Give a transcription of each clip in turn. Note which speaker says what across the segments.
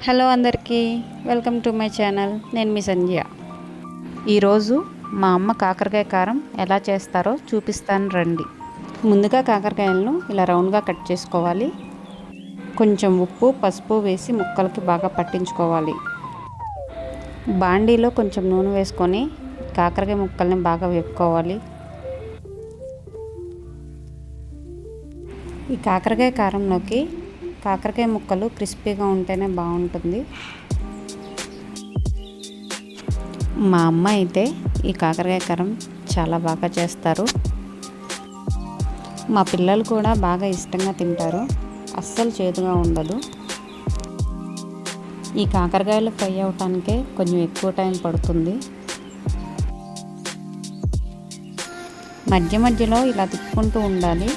Speaker 1: Hello అందరికీ, welcome to my channel. నేను మీ సంధ్య. ఈరోజు మా అమ్మ కాకరకాయ కారం ఎలా చేస్తారో చూపిస్తాను రండి. ముందుగా కాకరకాయలను ఇలా రౌండ్గా కట్ చేసుకోవాలి. కొంచెం ఉప్పు, పసుపు వేసి ముక్కలకి బాగా పట్టించుకోవాలి. బాండీలో కొంచెం నూనె వేసుకొని కాకరకాయ ముక్కల్ని బాగా వేపుకోవాలి. ఈ కాకరకాయ కారంలోకి కాకరకాయ ముక్కలు క్రిస్పీగా ఉంటేనే బాగుంటుంది. మా అమ్మ అయితే ఈ కాకరకాయ కారం చాలా బాగా చేస్తారు. మా పిల్లలు కూడా బాగా ఇష్టంగా తింటారు. అస్సలు చేదుగా ఉండదు. ఈ కాకరకాయలు ఫ్రై అవటానికే కొంచెం ఎక్కువ టైం పడుతుంది. మధ్య మధ్యలో ఇలా తిప్పుకుంటూ ఉండాలి.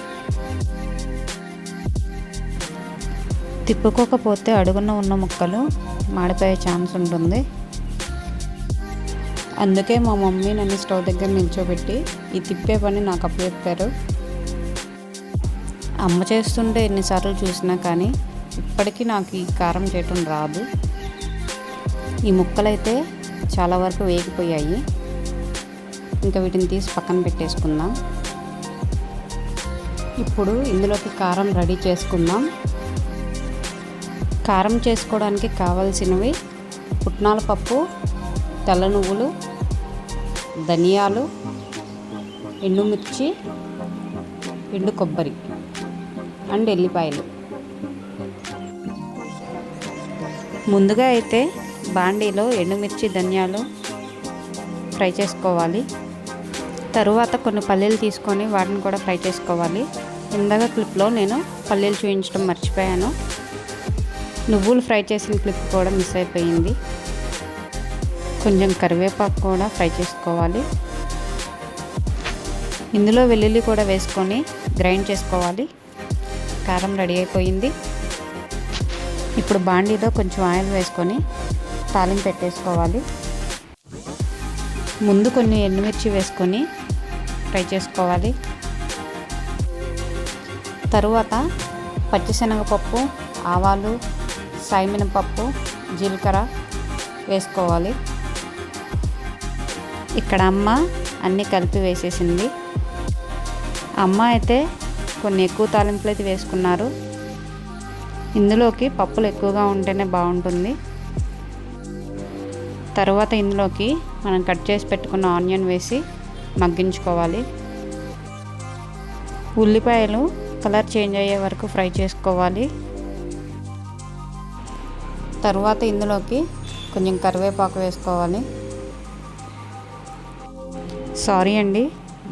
Speaker 1: తిప్పుకోకపోతే అడుగున ఉన్న ముక్కలు మాడిపోయే ఛాన్స్ ఉంటుంది. అందుకే మా మమ్మీ నన్ను స్టవ్ దగ్గర నిల్చోబెట్టి ఈ తిప్పే పని నాకు అప్పచెప్పారు. అమ్మ చేస్తుంటే ఎన్నిసార్లు చూసినా కానీ ఇప్పటికీ నాకు ఈ కారం చేయటం రాదు. ఈ ముక్కలైతే చాలా వరకు వేగిపోయాయి. ఇంకా వీటిని తీసి పక్కన పెట్టేసుకుందాం. ఇప్పుడు ఇందులోకి కారం రెడీ చేసుకుందాం. కారం చేసుకోవడానికి కావాల్సినవి పుట్నాల పప్పు, తెల్ల నువ్వులు, ధనియాలు, ఎండుమిర్చి, ఎండు కొబ్బరి అండ్ ఎల్లిపాయలు. ముందుగా అయితే బాండీలో ఎండుమిర్చి, ధనియాలు ఫ్రై చేసుకోవాలి. తరువాత కొన్ని పల్లీలు తీసుకొని వాటిని కూడా ఫ్రై చేసుకోవాలి. ఇందాక క్లిప్లో నేను పల్లీలు చూపించడం మర్చిపోయాను. నువ్వులు ఫ్రై చేసిన క్లిప్ కూడా మిస్ అయిపోయింది. కొంచెం కరివేపాకు కూడా ఫ్రై చేసుకోవాలి. ఇందులో వెల్లుల్లి కూడా వేసుకొని గ్రైండ్ చేసుకోవాలి. కారం రెడీ అయిపోయింది. ఇప్పుడు బాండీలో కొంచెం ఆయిల్ వేసుకొని తాలింపు పెట్టేసుకోవాలి. ముందు కొన్ని ఎండుమిర్చి వేసుకొని ఫ్రై చేసుకోవాలి. తరువాత పచ్చిశనగపప్పు, ఆవాలు, సాయిమినపప్పు, జీలకర్ర వేసుకోవాలి. ఇక్కడ అమ్మ అన్నీ కలిపి వేసేసింది. అమ్మ అయితే కొన్ని ఎక్కువ తాలింపులు అయితే వేసుకున్నారు. ఇందులోకి పప్పులు ఎక్కువగా ఉంటేనే బాగుంటుంది. తర్వాత ఇందులోకి మనం కట్ చేసి పెట్టుకున్న ఆనియన్ వేసి మగ్గించుకోవాలి. ఉల్లిపాయలు కలర్ చేంజ్ అయ్యే వరకు ఫ్రై చేసుకోవాలి. తరువాత ఇందులోకి కొంచెం కరివేపాకు వేసుకోవాలి. సారీ అండి,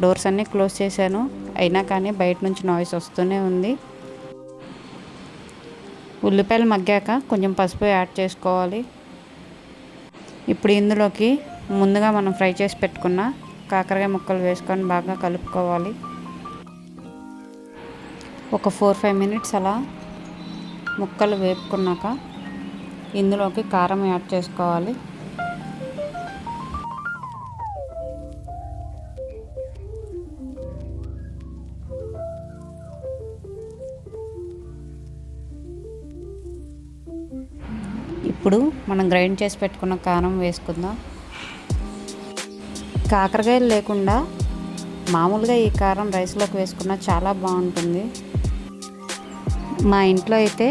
Speaker 1: డోర్స్ అన్నీ క్లోజ్ చేశాను. అయినా కానీ బయట నుంచి నాయిస్ వస్తూనే ఉంది. ఉల్లిపాయలు మగ్గాక కొంచెం పసుపు యాడ్ చేసుకోవాలి. ఇప్పుడు ఇందులోకి ముందుగా మనం ఫ్రై చేసి పెట్టుకున్న కాకరకాయ ముక్కలు వేసుకొని బాగా కలుపుకోవాలి. ఒక 4-5 మినిట్స్ అలా ముక్కలు వేపుకున్నాక ఇందులోకి కారం యాడ్ చేసుకోవాలి. ఇప్పుడు మనం గ్రైండ్ చేసి పెట్టుకున్న కారం వేసుకుందాం. కాకరకాయలు లేకుండా మామూలుగా ఈ కారం రైస్లోకి వేసుకున్నా చాలా బాగుంటుంది. మా ఇంట్లో అయితే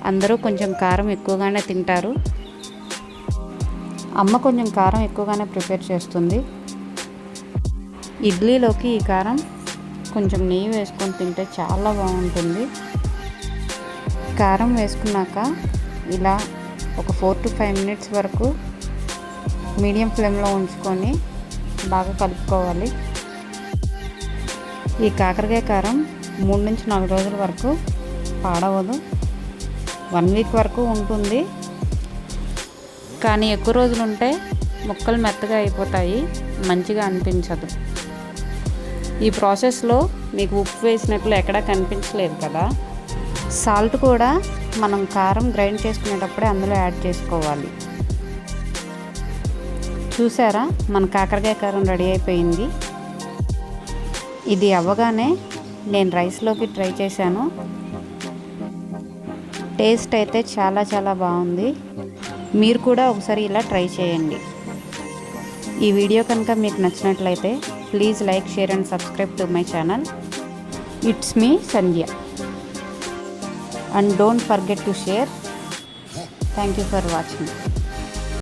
Speaker 1: అందరూ కొంచెం కారం ఎక్కువగానే తింటారు. అమ్మ కొంచెం కారం ఎక్కువగానే ప్రిపేర్ చేస్తుంది. ఇడ్లీలోకి ఈ కారం కొంచెం నెయ్యి వేసుకొని తింటే చాలా బాగుంటుంది. కారం వేసుకున్నాక ఇలా ఒక 4-5 మినిట్స్ వరకు మీడియం ఫ్లేమ్లో ఉంచుకొని బాగా కలుపుకోవాలి. ఈ కాకరకాయ కారం 3-4 రోజుల వరకు పాడవదు. 1 వీక్ వరకు ఉంటుంది. కానీ ఎక్కువ రోజులు ఉంటే ముక్కలు మెత్తగా అయిపోతాయి, మంచిగా అనిపించదు. ఈ ప్రాసెస్లో మీకు ఉప్పు వేసినట్లు ఎక్కడా కనిపించలేదు కదా. సాల్ట్ కూడా మనం కారం గ్రైండ్ చేసుకునేటప్పుడే అందులో యాడ్ చేసుకోవాలి. చూసారా, మన కాకరకాయ కారం రెడీ అయిపోయింది. ఇది అవ్వగానే నేను రైస్లోకి ట్రై చేశాను. టేస్ట్ అయితే చాలా చాలా బాగుంది. మీరు కూడా ఒకసారి ఇలా ట్రై చేయండి. ఈ వీడియో కనుక మీకు నచ్చినట్లయితే please like, share and subscribe to my channel. It's me Sandhya. And don't forget to share. Thank you for watching.